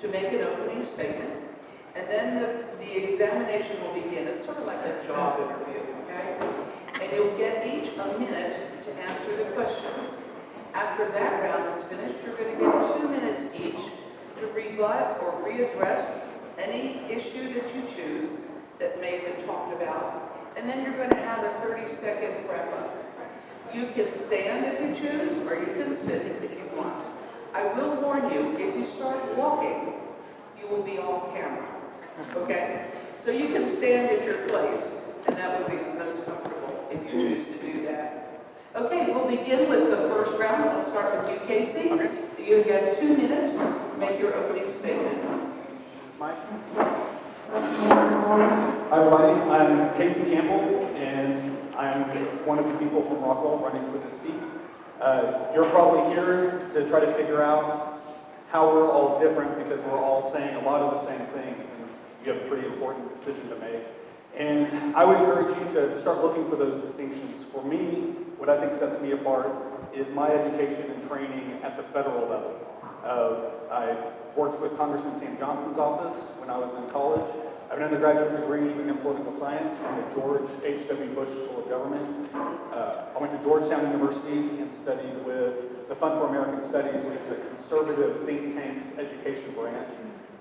to make an opening statement, and then the examination will begin. It's sort of like a job interview, okay? And you'll get each a minute to answer the questions. After that round is finished, you're going to get 2 minutes each to rebut or readdress any issue that you choose that may have been talked about. And then you're going to have a 30-second wrap-up. You can stand if you choose, or you can sit if you want. I will warn you, if you start walking, you will be off camera, okay? So you can stand at your place, and that would be the most comfortable if you choose to do that. Okay, we'll begin with the first round. I'll start with you, Casey. Okay. You get 2 minutes to make your opening statement. Mike? Hi everybody, I'm Casey Campbell, and I'm one of the people from Rockwell running for this seat. You're probably here to try to figure out how we're all different because we're all saying a lot of the same things, and you have a pretty important decision to make. And I would encourage you to start looking for those distinctions. For me, what I think sets me apart is my education and training at the federal level. I worked with Congressman Sam Johnson's office when I was in college. I have an undergraduate degree in political science from the George H.W. Bush School of Government. I went to Georgetown University and studied with the Fund for American Studies, which is a conservative think tank's education branch.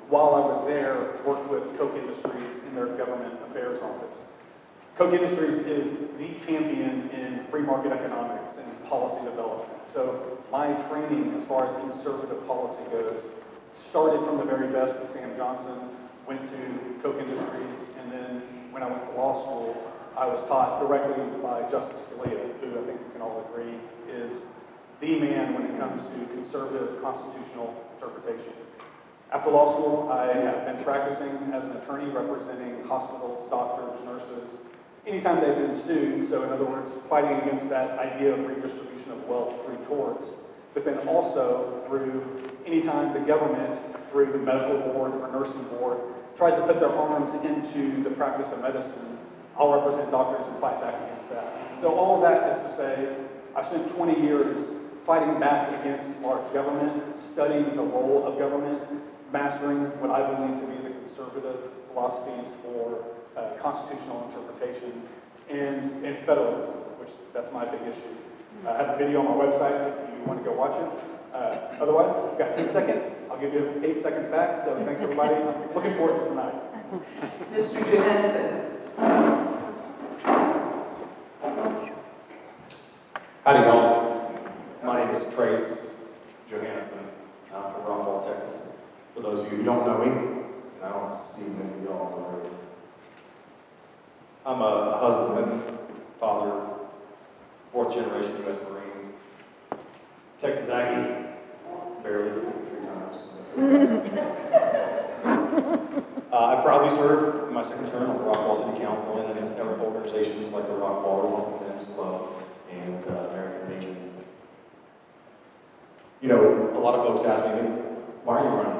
While I was there, worked with Koch Industries in their government affairs office. Koch Industries is the champion in free market economics and policy development. So my training as far as conservative policy goes started from the very best with Sam Johnson, went to Koch Industries, and then when I went to law school, I was taught directly by Justice Scalia, who I think we can all agree is the man when it comes to conservative constitutional interpretation. After law school, I have been practicing as an attorney representing hospitals, doctors, nurses, anytime they've been sued. So in other words, fighting against that idea of redistribution of wealth through torts, but then also through anytime the government, through the medical board or nursing board, tries to put their arms into the practice of medicine, I'll represent doctors and fight back against that. So all of that is to say, I've spent 20 years fighting back against large government, studying the role of government, mastering what I believe to be the conservative philosophies for constitutional interpretation and federalism, which that's my big issue. I have a video on my website if you want to go watch it. Otherwise, I've got 10 seconds. I'll give you 8 seconds back. So thanks everybody. I'm looking forward to tonight. Mr. Johannesen. Howdy y'all. My name is Trace Johannesen. I'm from Rockwell, Texas. For those of you who don't know me, and I don't see many of y'all on the road. I'm a husband, father, 4th generation U.S. Marine, Texas Aggie, barely, but took it 3 times. I proudly served in my 2nd term on the Rockwell City Council and in other organizations like the Rockwell Men's Club and American Legion. You know, a lot of folks ask me, why are you running?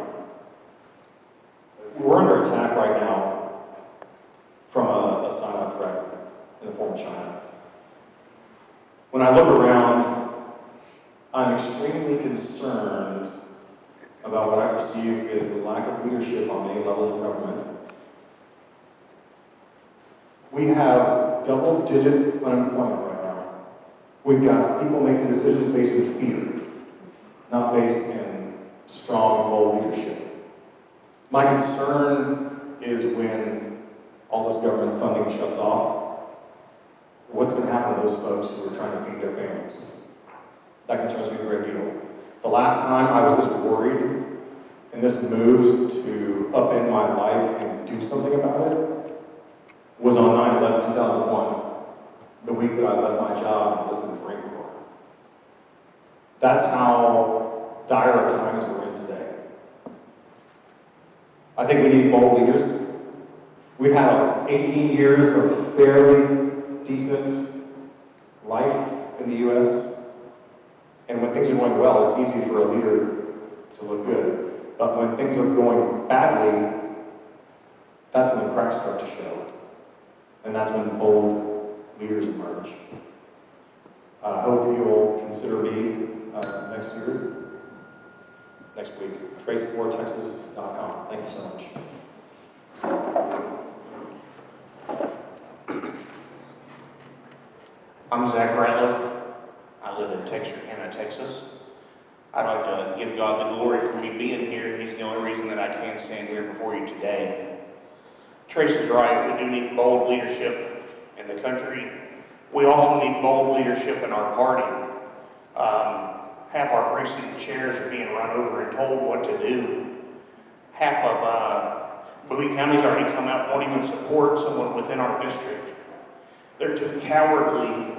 We're under attack right now from a silent threat in the form of China. When I look around, I'm extremely concerned about what I perceive as a lack of leadership on many levels of government. We have double-digit unemployment right now. We've got people making decisions based in fear, not based in strong, bold leadership. My concern is when all this government funding shuts off, what's going to happen to those folks who are trying to feed their families? That concerns me a great deal. The last time I was this worried and this moved to upend my life and do something about it was on 9/11/2001, the week that I left my job and enlisted in the Marine Corps. That's how dire of times we're in today. I think we need bold leaders. We've had 18 years of fairly decent life in the U.S. And when things are going well, it's easy for a leader to look good. But when things are going badly, that's when the cracks start to show. And that's when bold leaders emerge. I hope you'll consider me next next week. TraceWarTexas.com. Thank you so much. I'm Zach Rateliff. I live in Texarkana, Texas. I'd like to give God the glory for me being here. He's the only reason that I can stand here before you today. Trace is right. We do need bold leadership in the country. We also need bold leadership in our party. Half our precinct chairs are being run over and told what to do. Half of Bowie County's already come out and won't even support someone within our district. They're too cowardly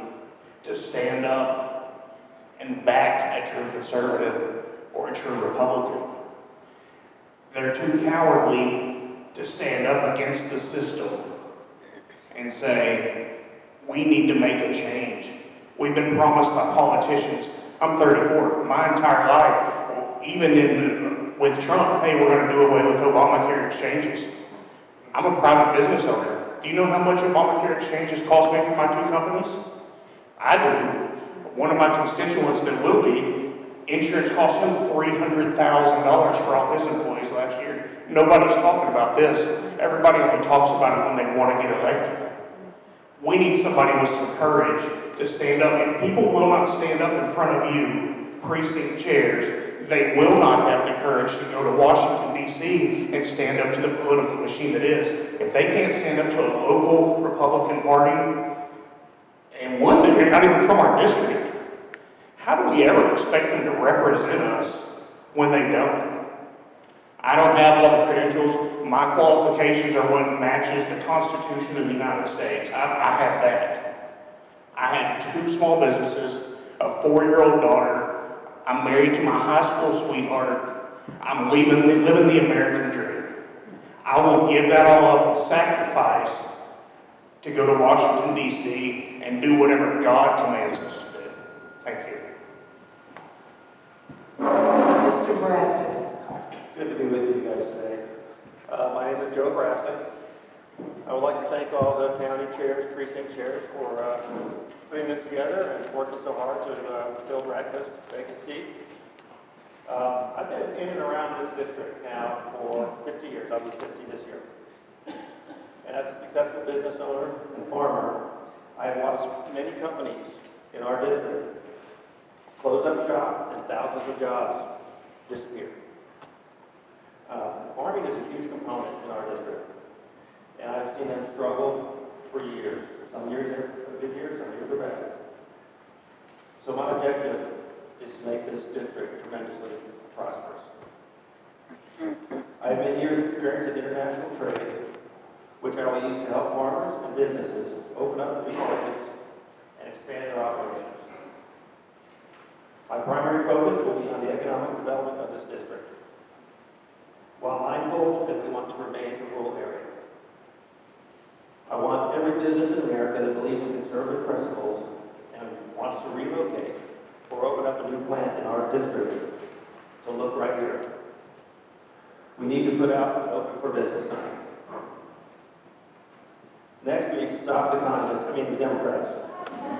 to stand up and back a true conservative or a true Republican. They're too cowardly to stand up against the system and say, we need to make a change. We've been promised by politicians. I'm 34. My entire life, even with Trump, hey, we're going to do away with Obamacare exchanges. I'm a private business owner. Do you know how much Obamacare exchanges cost me for my two companies? I do. One of my constituents that will be, insurance cost him $300,000 for all his employees last year. Nobody's talking about this. Everybody only talks about it when they want to get elected. We need somebody with some courage to stand up. If people will not stand up in front of you, precinct chairs, they will not have the courage to go to Washington, D.C. and stand up to the political machine that is. If they can't stand up to a local Republican Party, and one that they're not even from our district, how do we ever expect them to represent us when they don't? I don't have all the credentials. My qualifications are what matches the Constitution of the United States. I have that. I have 2 small businesses, a 4-year-old daughter. I'm married to my high school sweetheart. I'm living the American dream. I will give that all up and sacrifice to go to Washington, D.C. and do whatever God commands us to do. Thank you. Mr. Vrasic. Good to be with you guys today. My name is Joe Vrasic. I would like to thank all the county chairs, precinct chairs for putting this together and working so hard to fill Rateliff's vacant seat. I've been in and around this district now for 50 years. I'll be 50 this year. And as a successful business owner and farmer, I have watched many companies in our district close up shop and thousands of jobs disappear. Farming is a huge component in our district, and I've seen them struggle for years. Some years are good years, some years are bad. So my objective is to make this district tremendously prosperous. I have many years' experience in international trade, which I will use to help farmers and businesses open up new markets and expand their operations. My primary focus will be on the economic development of this district, while mindful that we want to remain a rural area. I want every business in America that believes in conservative principles and wants to relocate or open up a new plant in our district to look right here. We need to put out an open for business sign. Next, we need to stop the Democrats,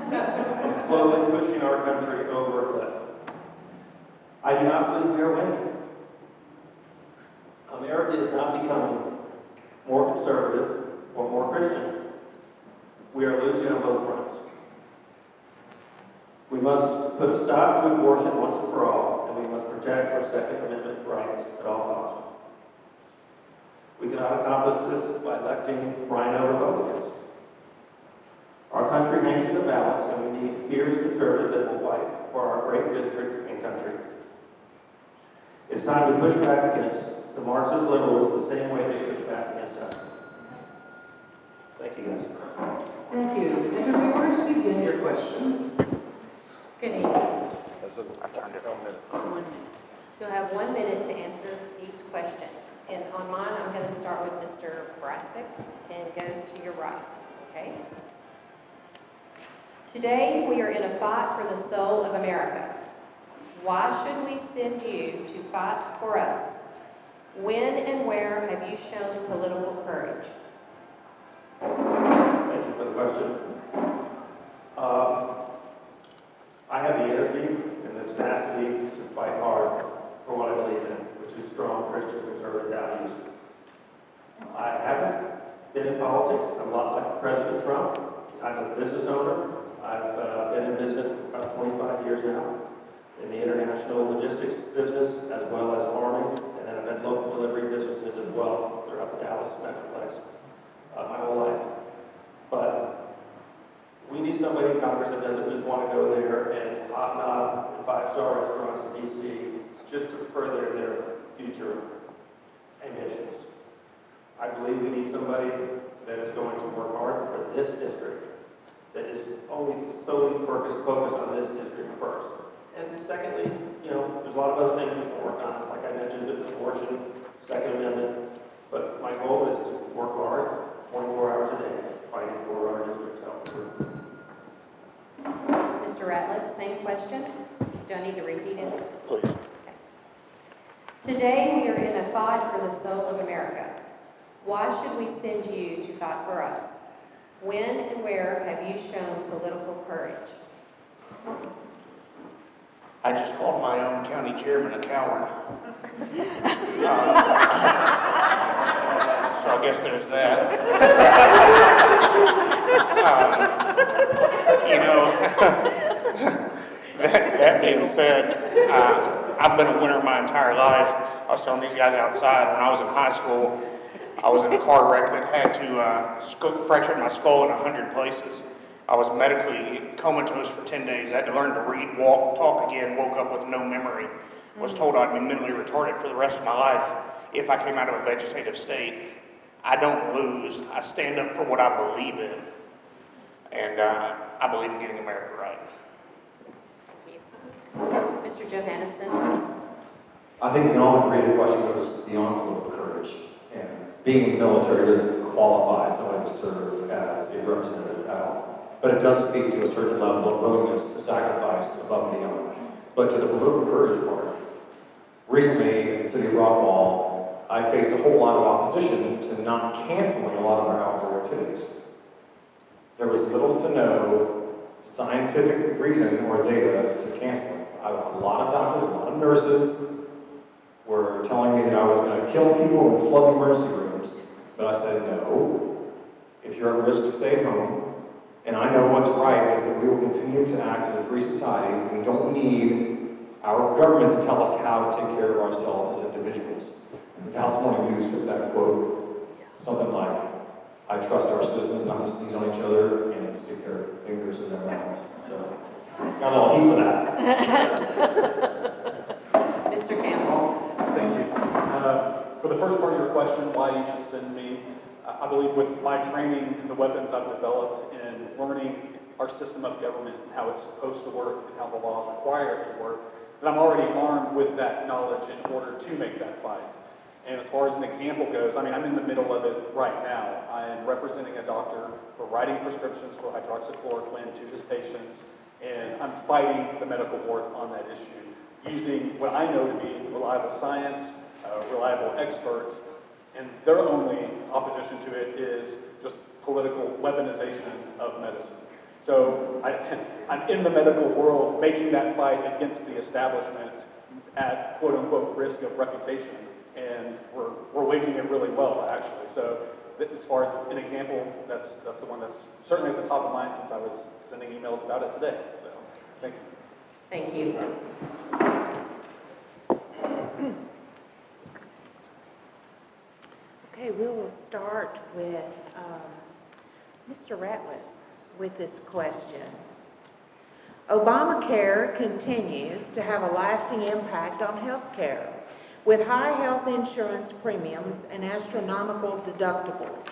from slowly pushing our country over a cliff. I do not believe we are winning. America is not becoming more conservative or more Christian. We are losing on both fronts. We must put a stop to abortion once and for all, and we must protect our Second Amendment rights at all costs. We cannot accomplish this by electing rhino Republicans. Our country hangs in the balance, and we need fierce conservatives that will fight for our great district and country. It's time to push back against the Marxist liberals the same way they push back against us. Thank you, guys. Thank you. Interviewers, begin your questions. Good evening. I turned it on. 1 minute. You'll have 1 minute to answer each question. And on mine, I'm going to start with Mr. Vrasic and go to your right, okay? Today, we are in a fight for the soul of America. Why should we send you to fight for us? When and where have you shown political courage? Thank you for the question. I have the energy and the tenacity to fight hard for what I believe in. been in politics. I'm a lot like President Trump. I'm a business owner. I've been in business for about 25 years now, in the international logistics business as well as farming, and then I've had local delivery businesses as well throughout the Dallas Metroplex my whole life. But we need somebody in Congress that doesn't just want to go there and hobnob in five-star restaurants in D.C. just to further their future ambitions. I believe we need somebody that is going to work hard for this district, that is only solely focused on this district first. And secondly, there's a lot of other things we can work on, like I mentioned, abortion, Second Amendment. But my goal is to work hard, 24 hours a day, fighting for our district's health. Mr. Ratliff, same question. Do I need to repeat it? Please. Okay. Today we are in a fight for the soul of America. Why should we send you to fight for us? When and where have you shown political courage? I just called my own county chairman a coward. So I guess there's that. That being said, I've been a winner my entire life. I was telling these guys outside when I was in high school, I was in a car wreck that had to fracture my skull in 100 places. I was medically comatose for 10 days. I had to learn to read, walk, talk again, woke up with no memory. Was told I'd be mentally retarded for the rest of my life if I came out of a vegetative state. I don't lose. I stand up for what I believe in. And I believe in getting America right. Thank you. Mr. Johannesen. I think we can all agree the question goes beyond political courage. And being in the military doesn't qualify somebody to serve as a representative at all. But it does speak to a certain level of willingness to sacrifice above and beyond. But to the political courage part, recently in the city of Rockwall, I faced a whole lot of opposition to not canceling a lot of our outdoor activities. There was little to no scientific reason or data to cancel it. A lot of doctors, a lot of nurses were telling me that I was going to kill people and flood emergency rooms, but I said no. If you're at risk, stay home. And I know what's right is that we will continue to act as a free society. We don't need our government to tell us how to take care of ourselves as individuals. And the Dallas Morning News took that quote, something like, I trust our citizens not to sneeze on each other and stick their fingers in their mouths. So, got a little heat for that. Mr. Campbell. Thank you. For the first part of your question, why you should send me, I believe with my training and the weapons I've developed in learning our system of government and how it's supposed to work and how the laws require it to work, that I'm already armed with that knowledge in order to make that fight. And as far as an example goes, I'm in the middle of it right now. I am representing a doctor for writing prescriptions for hydroxychloroquine to his patients, and I'm fighting the medical board on that issue, using what I know to be reliable science, reliable experts, and their only opposition to it is just political weaponization of medicine. So I'm in the medical world making that fight against the establishment at quote-unquote risk of reputation, and we're waging it really well, actually. So as far as an example, that's the one that's certainly at the top of mind since I was sending emails about it today. So thank you. Thank you. Okay, we will start with Mr. Ratliff with this question. Obamacare continues to have a lasting impact on health care, with high health insurance premiums and astronomical deductibles,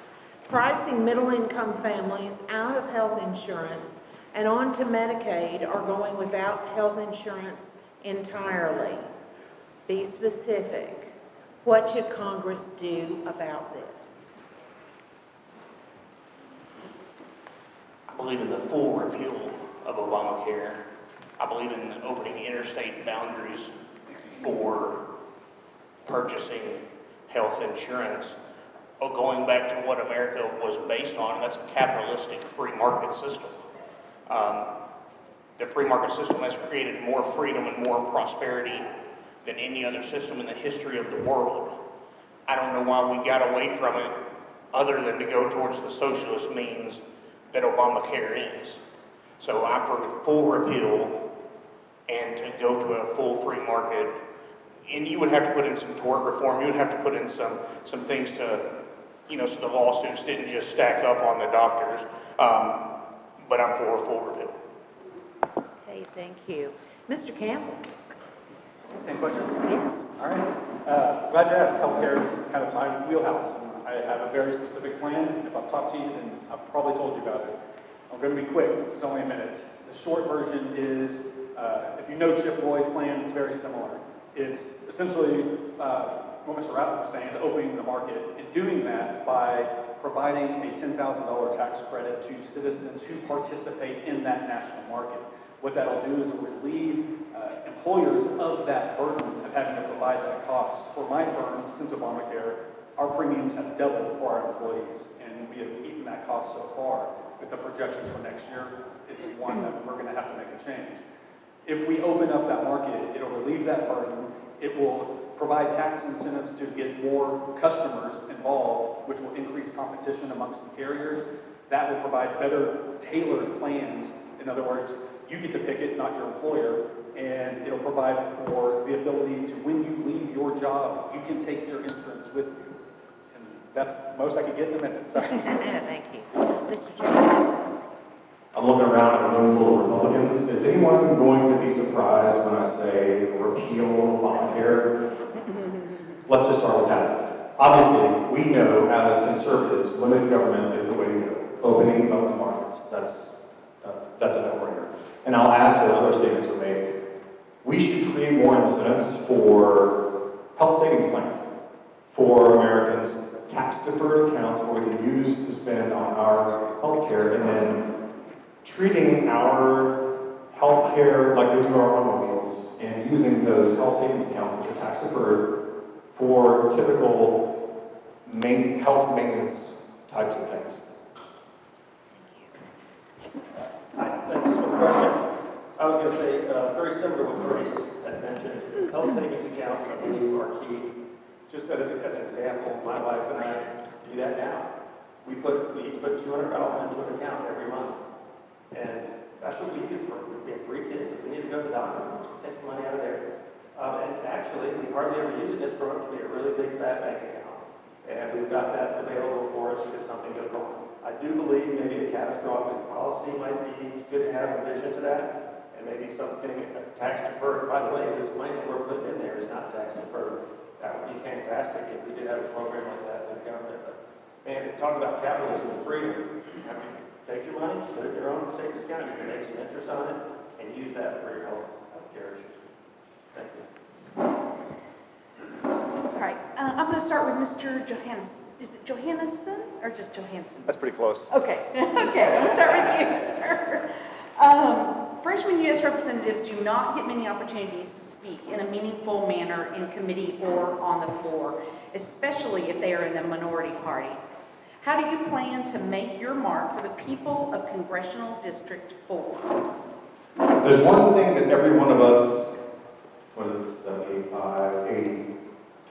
pricing middle-income families out of health insurance and onto Medicaid or going without health insurance entirely. Be specific. What should Congress do about this? I believe in the full repeal of Obamacare. I believe in opening interstate boundaries for purchasing health insurance. Going back to what America was based on, that's a capitalistic free market system. The free market system has created more freedom and more prosperity than any other system in the history of the world. I don't know why we got away from it other than to go towards the socialist means that Obamacare is. So I'm for full repeal and to go to a full free market. And you would have to put in some tort reform, you would have to put in some things to, so the lawsuits didn't just stack up on the doctors. But I'm for a full repeal. Okay, thank you. Mr. Campbell? Same question? Yes. All right. Glad you asked. Healthcare is kind of my wheelhouse. I have a very specific plan. If I've talked to you, then I've probably told you about it. I'm going to be quick since it's only a minute. The short version is, if you know Chip Roy's plan, it's very similar. It's essentially what Mr. Rateliff was saying is opening the market and doing that by providing a $10,000 tax credit to citizens who participate in that national market. What that'll do is relieve employers of that burden of having to provide that cost. For my firm, since Obamacare, our premiums have doubled for our employees, and we have eaten that cost so far. With the projections for next year, it's one that we're going to have to make a change. If we open up that market, it'll relieve that burden. It will provide tax incentives to get more customers involved, which will increase competition amongst the carriers. That will provide better tailored plans. In other words, you get to pick it, not your employer, and it'll provide for the ability to, when you leave your job, you can take your insurance with you. And that's the most I could get in a minute. Sorry. Thank you. Mr. Johannesen? I'm looking around at a room full of Republicans. Is anyone going to be surprised when I say repeal Obamacare? Let's just start with that. Obviously, we know as conservatives, limited government is the way to go. Opening up the markets, that's a no-brainer. And I'll add to other statements we made. We should create more incentives for health savings plans for Americans, tax-deferred accounts where we can use to spend on our health care, and then treating our health care like we do our automobiles and using those health savings accounts, which are tax-deferred, for typical health maintenance types of things. Hi, thanks for the question. I was going to say, very similar to what Grace had mentioned, health savings accounts, I believe, are key. Just as an example, my wife and I do that now. We each put $200 into an account every month. And that's what we use for, we have 3 kids. If we need to go to the doctor, we just take the money out of there. And actually, we hardly ever use it. It's grown to be a really big fat bank account. And we've got that available for us if something goes wrong. I do believe maybe a catastrophic policy might be good to have a vision to that. And maybe something tax deferred. By the way, this money that we're putting in there is not tax deferred. That would be fantastic if we did have a program like that for the government. But man, talk about capitalism and freedom. I mean, take your money, put it in your own savings account. You can make some interest on it and use that for your health care issues. Thank you. All right, I'm going to start with Mr. Johannesen. Is it Johannesen or just Johannesen? That's pretty close. Okay, I'm going to start with you, sir. Freshman U.S. representatives do not get many opportunities to speak in a meaningful manner in committee or on the floor, especially if they are in the minority party. How do you plan to make your mark for the people of Congressional District 4? There's one thing that every one of us, what is it, 75, 80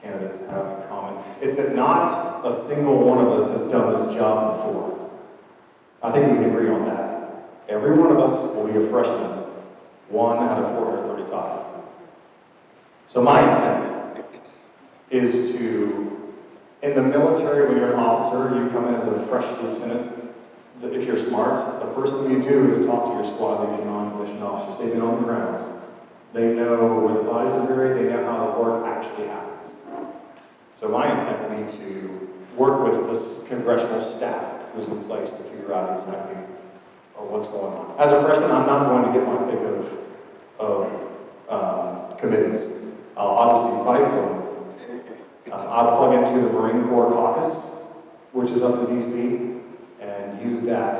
candidates have in common, is that not a single one of us has done this job before. I think we can agree on that. Every one of us will be a freshman, 1 out of 435. So my intent is to, in the military, when you're an officer, you come in as a fresh lieutenant. If you're smart, the first thing you do is talk to your squad leaders and non-commissioned officers. They've been on the ground. They know where the bodies are buried. They know how the work actually happens. So my intent will be to work with this congressional staff who's in place to figure out exactly what's going on. As a freshman, I'm not going to get my pick of committees. I'll obviously fight for them. I'll plug into the Marine Corps caucus, which is up in D.C., and use that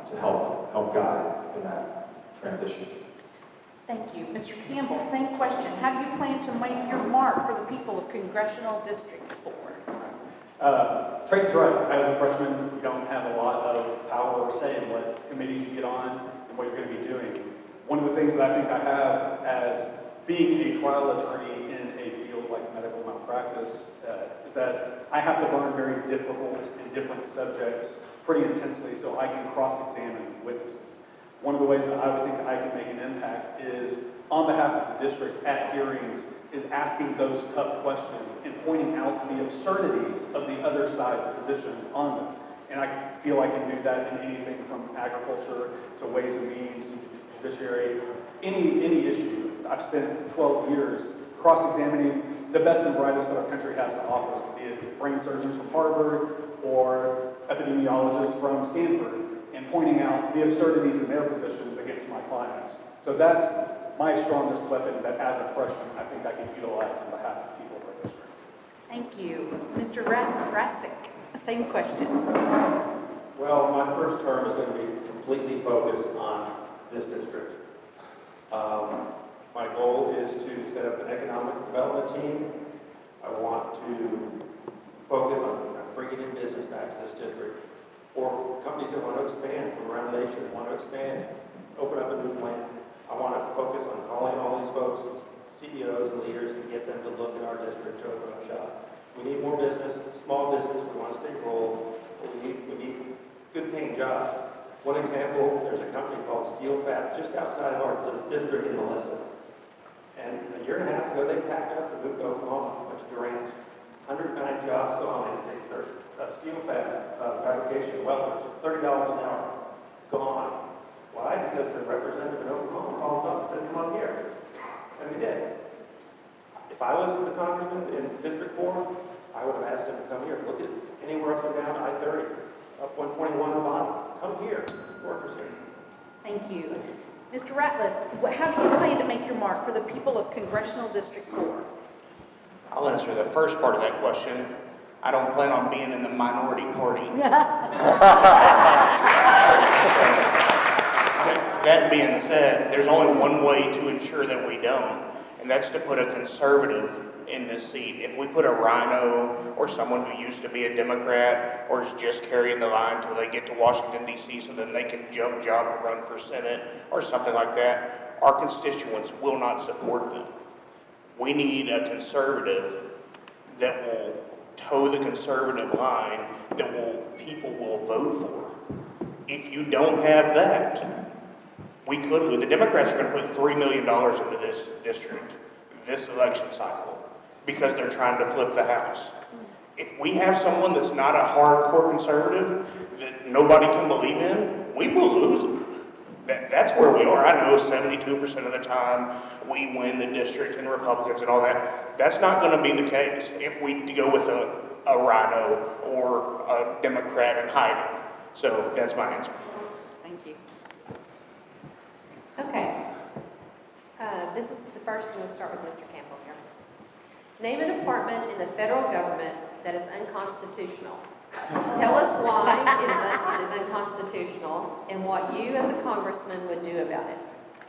to help guide in that transition. Thank you. Mr. Campbell, same question. How do you plan to make your mark for the people of Congressional District 4? Tracy's right. As a freshman, you don't have a lot of power or say in what committees you get on and what you're going to be doing. One of the things that I think I have as being a trial attorney in a field field like medical malpractice, is that I have to learn very difficult and different subjects pretty intensely so I can cross-examine witnesses. One of the ways that I would think I can make an impact is, on behalf of the district at hearings, is asking those tough questions and pointing out the absurdities of the other side's position on them. And I feel I can do that in anything from agriculture to ways and means, to judiciary, any issue. I've spent 12 years cross-examining the best and brightest that our country has to offer, be it brain surgeons from Harvard or epidemiologists from Stanford, and pointing out the absurdities in their positions against my clients. So that's my strongest weapon that, as a freshman, I think I can utilize on behalf of people of our district. Thank you. Mr. Vrasic, same question. Well, my first term is going to be completely focused on this district. My goal is to set up an economic development team. I want to focus on bringing in business back to this district, or companies that want to expand from around the nation, want to expand, open up a new plant. I want to focus on calling all these folks, CEOs and leaders, and get them to look at our district to open up shop. We need more business, small business. We want to stay rural. We need good paying jobs. One example, there's a company called Steel Fab just outside of our district in Melissa. And a year and a half ago, they packed up and moved to Oklahoma, went to Durant. 109 jobs gone, and they their steel fabrication welders, $30 an hour, gone. Why? Because the representative in Oklahoma called up and said, come on here. And we did. If I was the congressman in District 4, I would have asked him to come here. Look at anywhere up and down I-30, up 121 on the bottom. Come here, workers here. Thank you. Mr. Rateliff, how do you plan to make your mark for the people of Congressional District 4? I'll answer the first part of that question. I don't plan on being in the minority party. That being said, there's only one way to ensure that we don't, and that's to put a conservative in this seat. If we put a rhino or someone who used to be a Democrat or is just carrying the line until they get to Washington, D.C. so then they can jump job and run for Senate or something like that, our constituents will not support them. We need a conservative that will toe the conservative line, that people will vote for. If you don't have that, the Democrats are going to put $3 million into this district, this election cycle, because they're trying to flip the House. If we have someone that's not a hardcore conservative, that nobody can believe in, we will lose them. That's where we are. I know 72% of the time we win the district and Republicans and all that. That's not going to be the case if we go with a rhino or a Democrat in hiding. So that's my answer. Thank you. Okay. This is the first, and we'll start with Mr. Campbell here. Name a department in the federal government that is unconstitutional. Tell us why it is unconstitutional and what you as a congressman would do about it.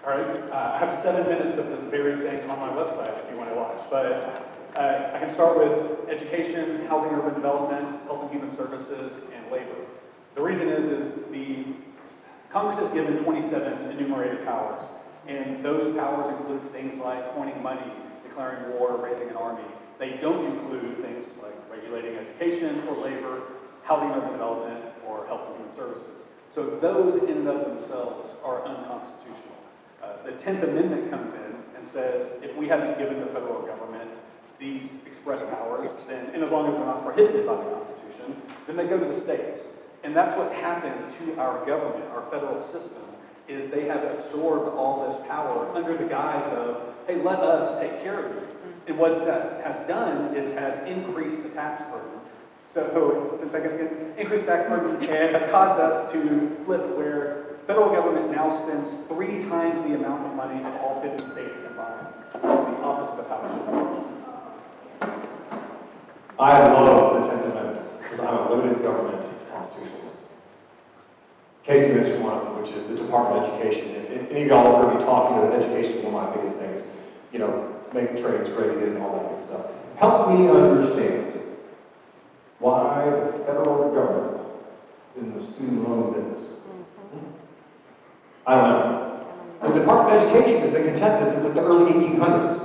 All right, I have 7 minutes of this very thing on my website if you want to watch, but I can start with education, housing, urban development, health and human services, and labor. The reason is the Congress has given 27 enumerated powers, and those powers include things like appointing money, declaring war, raising an army. They don't include things like regulating education or labor, housing and urban development, or health and human services. So those in and of themselves are unconstitutional. The 10th Amendment comes in and says if we haven't given the federal government these express powers, then, and as long as they're not prohibited by the Constitution, then they go to the states. And that's what's happened to our government, our federal system, is they have absorbed all this power under the guise of, hey, let us take care of you. And what that has done is has increased the tax burden. So, 10 seconds again, increased tax burden and has caused us to flip where federal government now spends 3 times the amount of money of all 50 states combined. The opposite of how it should be. I love the 10th Amendment because I'm a limited government constitutionalist. Casey mentioned one of them, which is the Department of Education. And any of y'all have heard me talking about education, one of my biggest things, make trades great again and all that good stuff. Help me understand why the federal government is in the student loan business. I don't know. The Department of Education has been contested since like the early 1800s.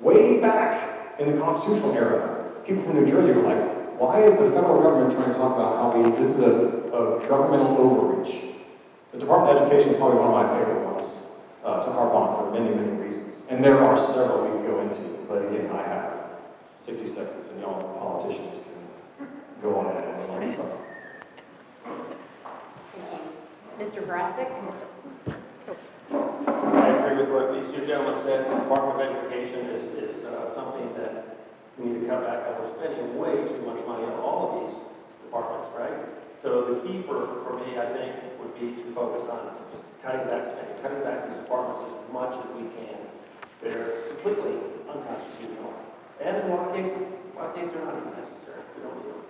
Way way back in the constitutional era, people from New Jersey were like, why is the federal government trying to talk about how this is a governmental overreach? The Department of Education is probably one of my favorite ones to harp on for many, many reasons. And there are several we can go into, but again, I have 60 seconds and y'all politicians can go on ahead and learn about it. Mr. Vrasic? I agree with what these two gentlemen said. The Department of Education is something that we need to cut back on. We're spending way too much money on all of these departments, right? So the key for me, I think, would be to focus on just cutting back spending, cutting back these departments as much as we can. They're completely unconstitutional. And in a lot of cases, they're not even necessary. We don't need them.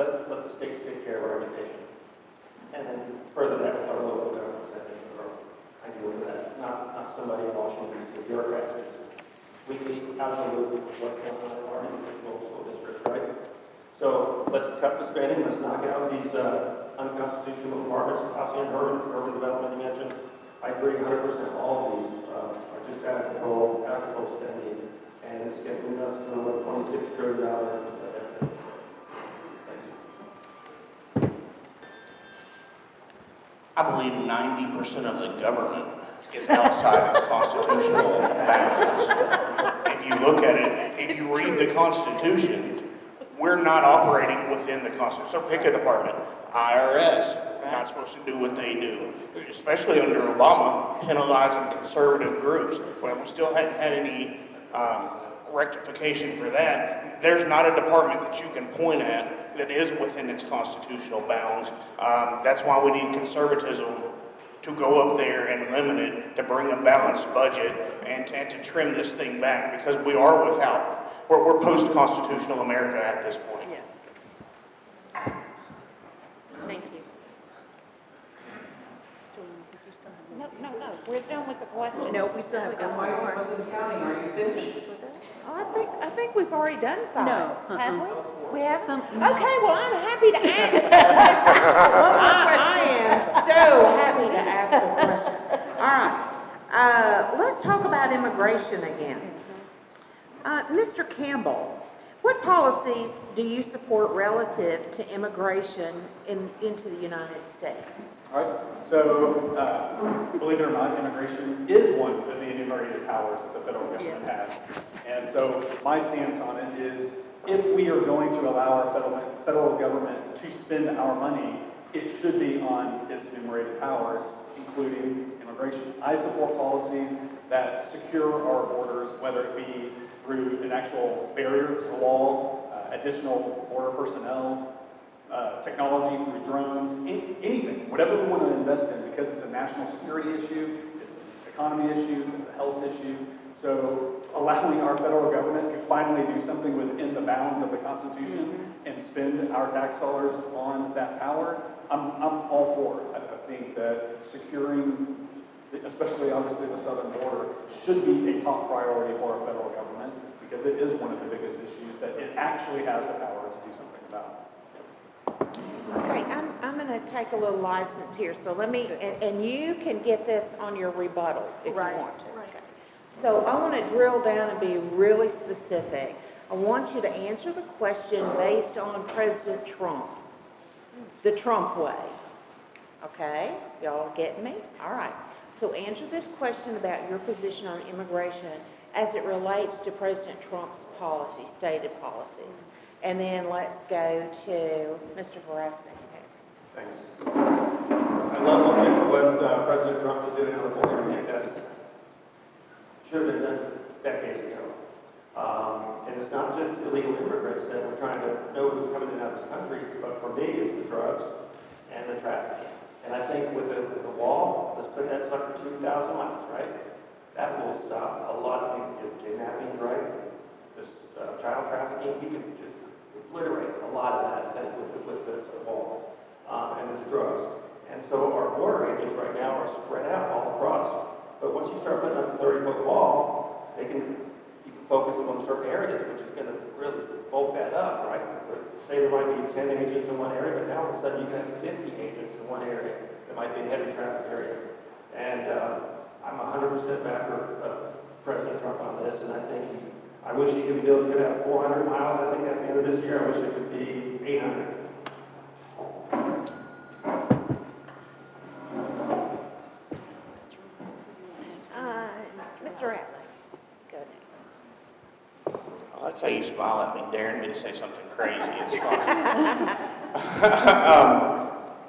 Let the states take care of our education. And then further that with our local governments, I think, are ideal for that. Not somebody in Washington, D.C., bureaucrats, completely out of the loop of what's going on in our individual school districts, right? So let's cut the spending, let's knock out these unconstitutional departments, housing and urban development you mentioned. I agree 100%. All of these are just out of control spending, and it's getting us to a $26 trillion deficit. Thanks. I believe 90% of the government is outside its constitutional bounds. If you look at it, if you read the Constitution, we're not operating within the Constitution. So pick a department, IRS, not supposed to do what they do, especially under Obama, penalizing conservative groups. Well, we still hadn't had any rectification for that. There's not a department that you can point at that is within its constitutional bounds. That's why we need conservatism to go up there and limit it, to bring a balanced budget, and to trim this thing back, because we are we're post-constitutional America at this point. Yeah. Thank you. No, we're done with the questions. No, we still have And one why more. wasn't counting? Are you finished? Oh, I think we've already done 5. No, Have we? We haven't? Some- Okay, well, I'm happy to answer. I am so happy to ask a question. All right, let's talk about immigration again. Mr. Campbell, what policies do you support relative to immigration into the United States? All right, so believe it or not, immigration is one of the enumerated powers that the federal government has. And so my stance on it is, if we are going to allow our federal government to spend our money, it should be on its enumerated powers, including immigration. I support policies that secure our borders, whether it be through an actual barrier to the wall, additional border personnel, technology through drones, anything, whatever we want to invest in, because it's a national security issue, it's an economy issue, it's a health issue. So allowing our federal government to finally do something within the bounds of the Constitution and spend our tax dollars on that power, I'm all for it. I think that securing, especially obviously the southern border, should be a top priority for our federal government, because it is one of the biggest issues that it actually has the power to do something about. Okay, I'm going to take a little license here, so let me, and you can get this on your rebuttal if you want to. Right. Okay. So I want to drill down and be really specific. I want you to answer the question based on President the Trump way. Okay? Y'all getting me? All right. So answer this question about your position on immigration as it relates to President Trump's stated policies. And then let's go to Mr. Vrasic next. Thanks. I love what President Trump is doing on the border. I think that should have been done decades ago. And it's not just illegal immigrants that we're trying to know who's coming in and out of this country, but for me, it's the drugs and the trafficking. And I think with the wall, let's put that sucker 2,000 miles, right? That will stop a lot of kidnapping, right? This child trafficking, we can just obliterate a lot of that, I think, with this wall and with drugs. And so our border agents right now are spread out all across. But once you start putting up a 30-foot wall, you can focus them on certain areas, which is going to really bulk that up, right? But say there might be 10 agents in one area, but now all of a sudden you can have 50 agents in one area that might be a heavy traffic area. And I'm 100% backer of President Trump on this, and I I wish he could build, could have 400 miles, I think, at the end of this year. I wish it could be 800. Mr. Ratliff, go next. I like how you smile at me, daring me to say something crazy. It's fun.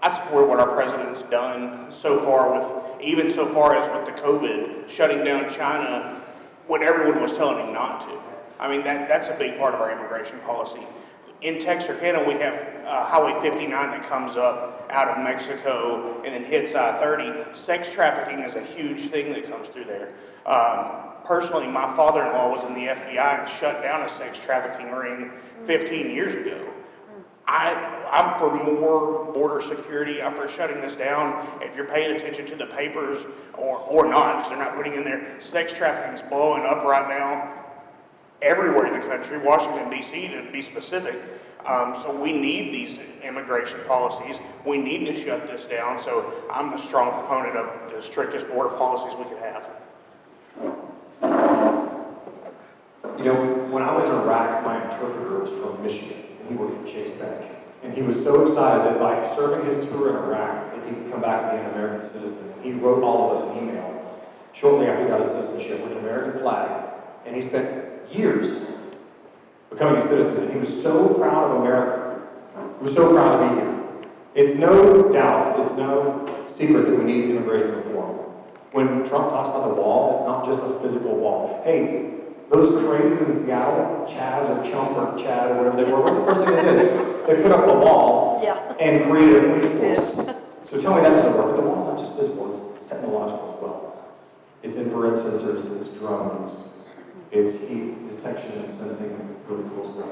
I support what our president's done so far even so far as with the COVID, shutting down China, when everyone was telling him not to. I mean, that's a big part of our immigration policy. In Texarkana, we have Highway 59 that comes up out of Mexico and then hits I-30. Sex trafficking is a huge thing that comes through there. Personally, my father-in-law was in the FBI and shut down a sex trafficking ring 15 years ago. I'm for more border security. I'm for shutting this down. If you're paying attention to the papers or not, because they're not putting in there, sex trafficking is blowing up right now everywhere in the country, Washington, D.C. to be specific. So we need these immigration policies. We need to shut this down. So I'm a strong proponent of the strictest border policies we could have. You know, when I was in Iraq, my interpreter was from Michigan, and he worked for Chase Bank. And he was so excited that by serving his tour in Iraq, that he could come back and be an American citizen. He wrote all of us an email shortly after he got his citizenship with an American flag, and he spent years becoming a citizen, and he was so proud of America. He was so proud to be here. It's no doubt, it's no secret that we need immigration reform. When Trump talks about the wall, it's not just a physical wall. Hey, those crazies in Seattle, Chaz or Chump or Chad or whatever they were, what's the first thing they did? They put up a wall and created a police force. So tell me that doesn't work. But the wall's not just physical, it's technological as well. It's infrared sensors, it's drones, it's heat detection and sensing, really cool stuff.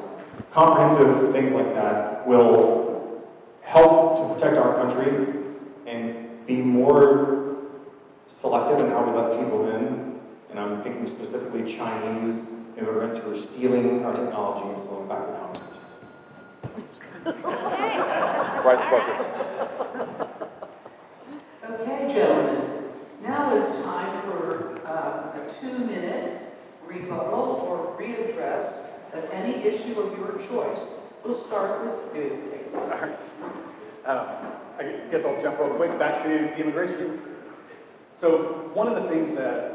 Comprehensive things like that will help to protect our country and be more selective in how we let people in. And I'm thinking specifically Chinese immigrants who are stealing our technology and selling back to communists. Right across Okay, gentlemen, now it's time for a 2-minute rebuttal or readdress of any issue of your choice. We'll start with you, please. All right. I guess I'll jump real quick back to the immigration. So one of the things that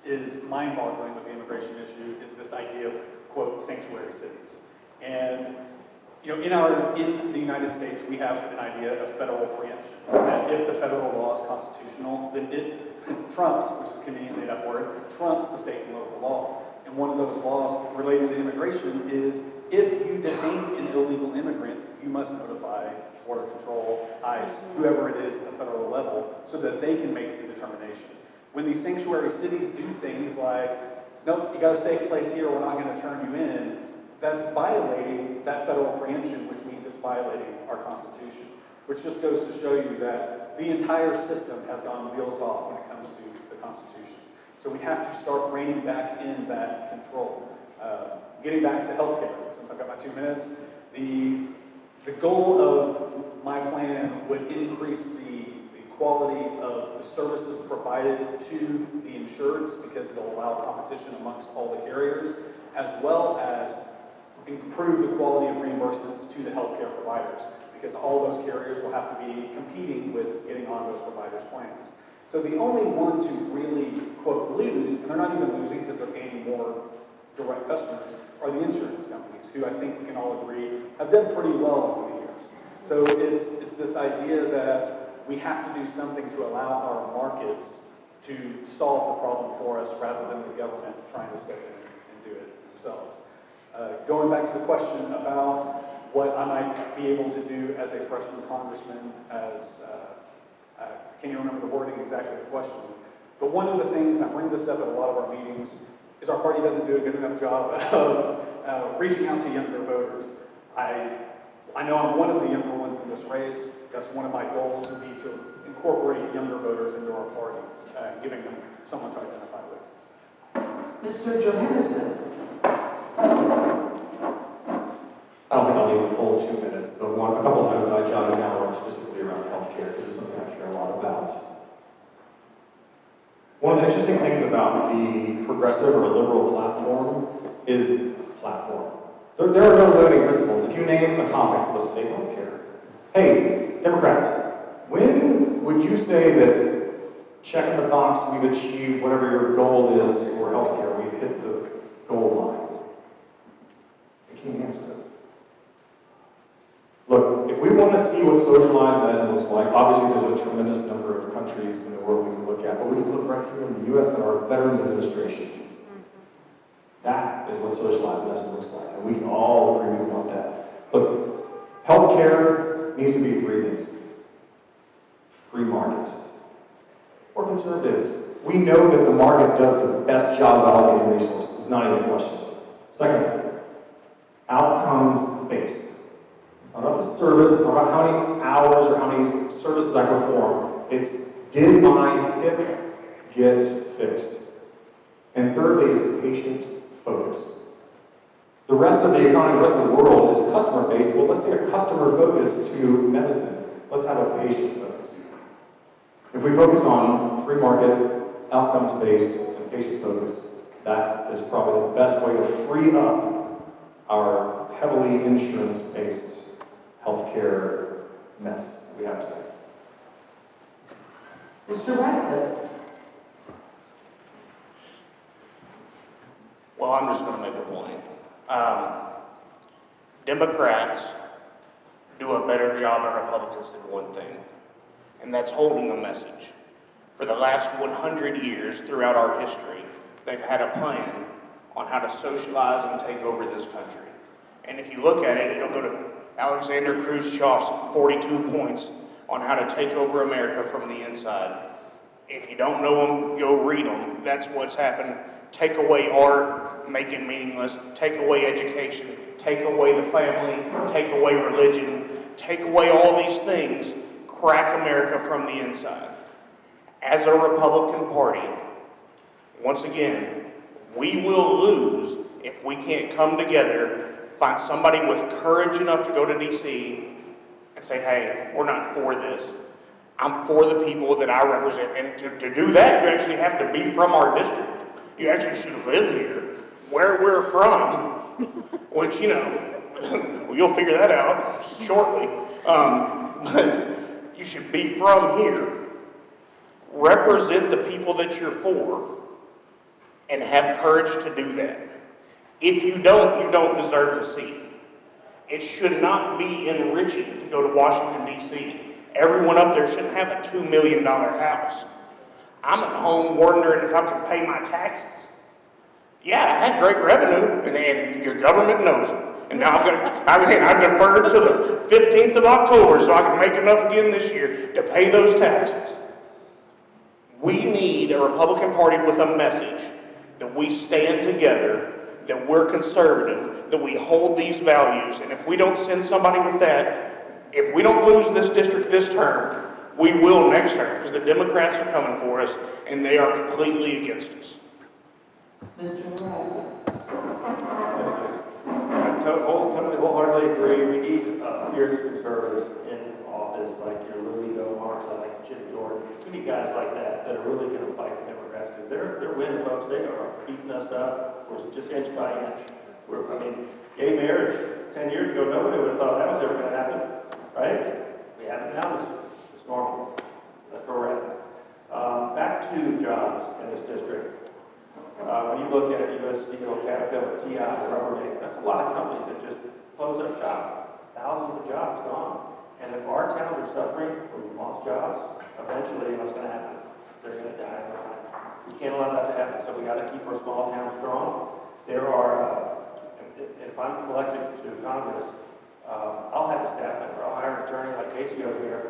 is mind-boggling with the immigration issue is this idea of, quote, sanctuary cities. And, you know, in the United States, we have an idea of federal preemption. That if the federal law is constitutional, then it trumps, which is a conveniently enough word, trumps the state and local law. And one of those laws related to immigration is if you detain an illegal immigrant, you must notify Border Control, ICE, whoever it is at the federal level, so that they can make the determination. When these sanctuary cities do things like, nope, you got a safe place here, we're not going to turn you in, that's violating that federal preemption, which means it's violating our Constitution, which just goes to show you that the entire system has gone wheels off when it comes to the Constitution. So we have to start reining back in that control. Getting back to healthcare, since I've got my 2 minutes, the goal of my plan would increase the quality of the services provided to the insureds because it'll allow competition amongst all the carriers, as well as improve the quality of reimbursements to the healthcare providers because all those carriers will have to be competing with getting on those providers' plans. So the only ones who really, quote, lose, and they're not even losing because they're gaining more direct customers, are the insurance companies, who I think we can all agree have done pretty well over the years. So it's this idea that we have to do something to allow our markets to solve the problem for us rather than the government trying to step in and do it themselves. Going back to the question about what I might be able to do as a freshman congressman, can you remember the wording exactly of the question? But one of the things, and I bring this up at a lot of our meetings, is our party doesn't do a good enough job of reaching out to younger voters. I know I'm one of the younger ones in this race. That's one of my goals would be to incorporate younger voters into our party, giving them someone to identify with. Mr. Johannesen. I don't think I'll need the full 2 minutes, but a couple of notes I jotted down were specifically around healthcare, because it's something I care a lot about. One of the interesting things about the progressive or liberal platform is platform. There are no limiting principles. If you name a topic, let's say healthcare. Hey, Democrats, when would you say that check in the box, we've achieved whatever your goal is for healthcare, we've hit the goal line? I can't answer that. Look, if we want to see what socialized medicine looks like, obviously there's a tremendous number of countries in the world we can look at, but we can look right here in the U.S. at our Veterans Administration. That is what socialized medicine looks like, and we can all agree about that. Look, healthcare needs to be three things. Free market. Or conservatives. We know that the market does the best job of allocating resources. It's not even a question. Second, outcomes-based. It's not about the service, it's not about how many hours or how many services I perform. It's, did my hip get fixed? And thirdly is patient focus. The rest of the economy, the rest of the world is customer-based. Well, let's take a customer focus to medicine. Let's have a patient focus. If we focus on free market, outcomes-based, and patient focus, that is probably the best way to free up our heavily insurance-based healthcare mess we have today. Mr. Rateliff. Well, I'm just going to make a point. Democrats do a better job than Republicans did one thing, and that's holding a message. For the last 100 years throughout our history, they've had a plan on how to socialize and take over this country. And if you look at it, it'll go to Alexander Khrushchev's 42 points on how to take over America from the inside. If you don't know them, go read them. That's what's happened. Take away art, make it meaningless. Take away education. Take away the family. Take away religion. Take away all these things. Crack America from the inside. As a Republican Party, once again, we will lose if we can't come together, find somebody with courage enough to go to D.C. and say, hey, we're not for this. I'm for the people that I represent. And to do that, you actually have to be from our district. You actually should live here. Where we're from, which, you know, you'll figure that out shortly. But you should be from here. Represent the people that you're for and have courage to do that. If you don't deserve the seat. It should not be enriching to go to Washington, D.C. Everyone up there shouldn't have a $2 million house. I'm at home wondering if I can pay my taxes. Yeah, I had great revenue, and your government knows it. And now I deferred to the 15th of October so I can make enough again this year to pay those taxes. We need a Republican Party with a message that we stand together, that we're conservative, that we hold these values, and if we don't send somebody with that, if we don't lose this district this term, we will next term, because the Democrats are coming for us, and they are completely against us. Mr. Vrasic. I totally wholeheartedly agree. We need fierce conservatives in office, like your Louis Gohmars, like Jim Jordan. We need guys like that that are really going to fight the Democrats, because they're winning, folks. They are beating us up. We're just inch by inch. Gay marriage 10 years ago, nobody would have thought that was ever going to happen, right? We have it now. It's normal. That's where we're at. Back to jobs in this district. When you look at U.S. Steel, Campbell, TI, Rubbermaid, that's a lot of companies that just close up shop. Thousands of jobs gone. And if our towns are suffering from lost jobs, eventually what's going to happen? They're going to die. We can't allow that to happen, so we got to keep our small towns strong. There are, if I'm elected to Congress, I'll have a staff member. I'll hire an attorney like Casey over here,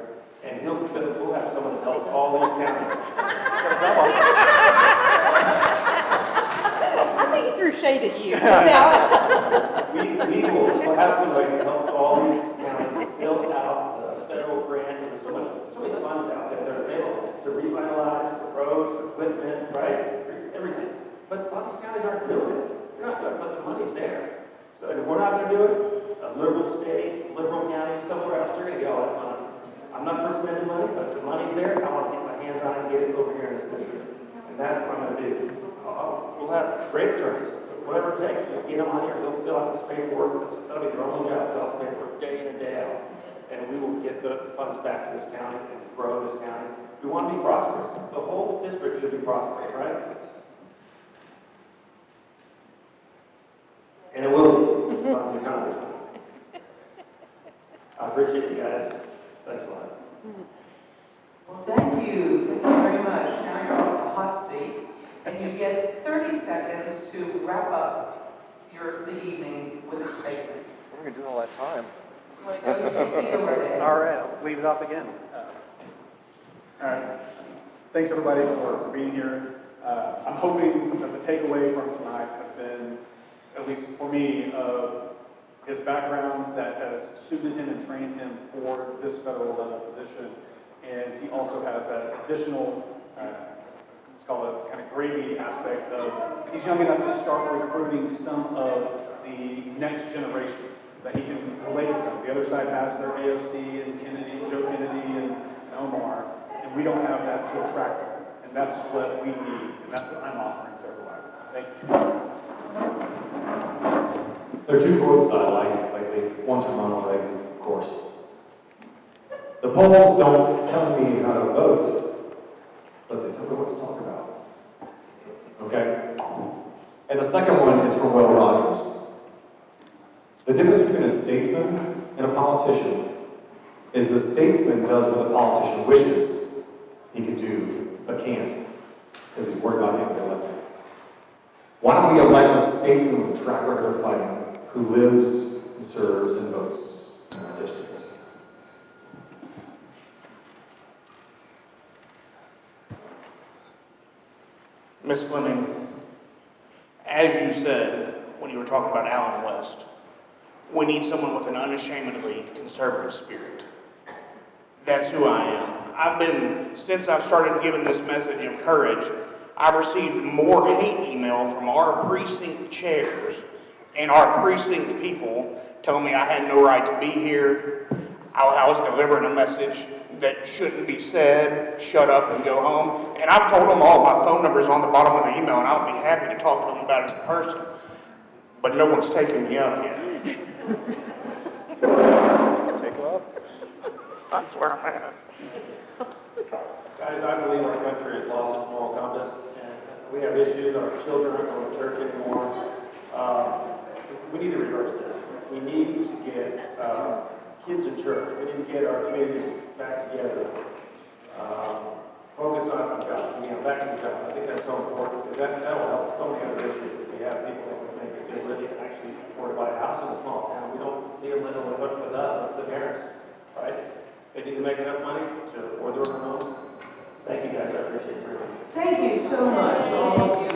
and we'll have someone that helps all these counties. I think he threw shade at you. We will have somebody that helps all these counties fill out the federal grant. There's so many funds out there that are available to revitalize the roads, equipment, price, everything. But a lot of these counties aren't doing it. They're not doing it, but the money's there. So if we're not going to do it, a liberal state, liberal county, somewhere else, they're going to get all that money. I'm not for spending money, but if the money's there, I want to get my hands on it and get it over here in this district. And that's what I'm gonna do. We'll have great attorneys, whatever it takes, we'll get them on here, they'll fill out this paperwork, that'll be their only job, fill out the paperwork day in and day out. And we will get the funds back to this county and grow this county. We want to be prosperous. The whole district should be prosperous, right? And it will be on the economy. I appreciate you guys. Thanks a lot. Well, thank you very much. Now you're off the hot seat, and you get 30 seconds to wrap up the evening with a statement. We're gonna do all that time. Like, you see over there. All right, I'll lead it off again. All right, thanks everybody for being here. I'm hoping that the takeaway from tonight has been, at least for me, of his background that has suited him and trained him for this federal level position. And he also has that additional, let's call it kind of gravy aspect of, he's young enough to start recruiting some of the next generation that he can relate to them. The other side has their AOC and Kennedy, Joe Kennedy and Omar, and we don't have that to attract them. And that's what we need, and that's what I'm offering to everybody. Thank you. There are two quotes I like the one's from Ronald Reagan, of course. The polls don't tell me how to vote, but they tell me what to talk about. Okay? And the second one is from Will Rogers. The difference between a statesman and a politician is the statesman does what the politician wishes he could do, but can't, because he's worried about getting elected. Why don't we elect a statesman with a track record of fighting, who lives and serves and votes in our district? Ms. Fleming, as you said when you were talking about Allen West, we need someone with an unashamedly conservative spirit. That's who I am. Since I've started giving this message of courage, I've received more hate email from our precinct chairs and our precinct people telling me I had no right to be here. I was delivering a message that shouldn't be said, shut up and go home. And I've told them all my phone number's on the bottom of the email, and I'll be happy to talk to them about it in person. But no one's taken me up yet. Take them up. That's where I'm at. Guys, I believe our country has lost its moral compass, and we have issues. Our children aren't going to church anymore. We need to reverse this. We need to get kids in church. We need to get our communities back together. Focus on jobs. Back to the jobs. I think that's so important because that'll help so many other issues. We have people that can make a good living and actually afford to buy a house in a small town. We don't need to live with us, with the parents, right? They need to make enough money to afford their own homes. Thank you guys. I appreciate it very much. Thank you so much, all of you.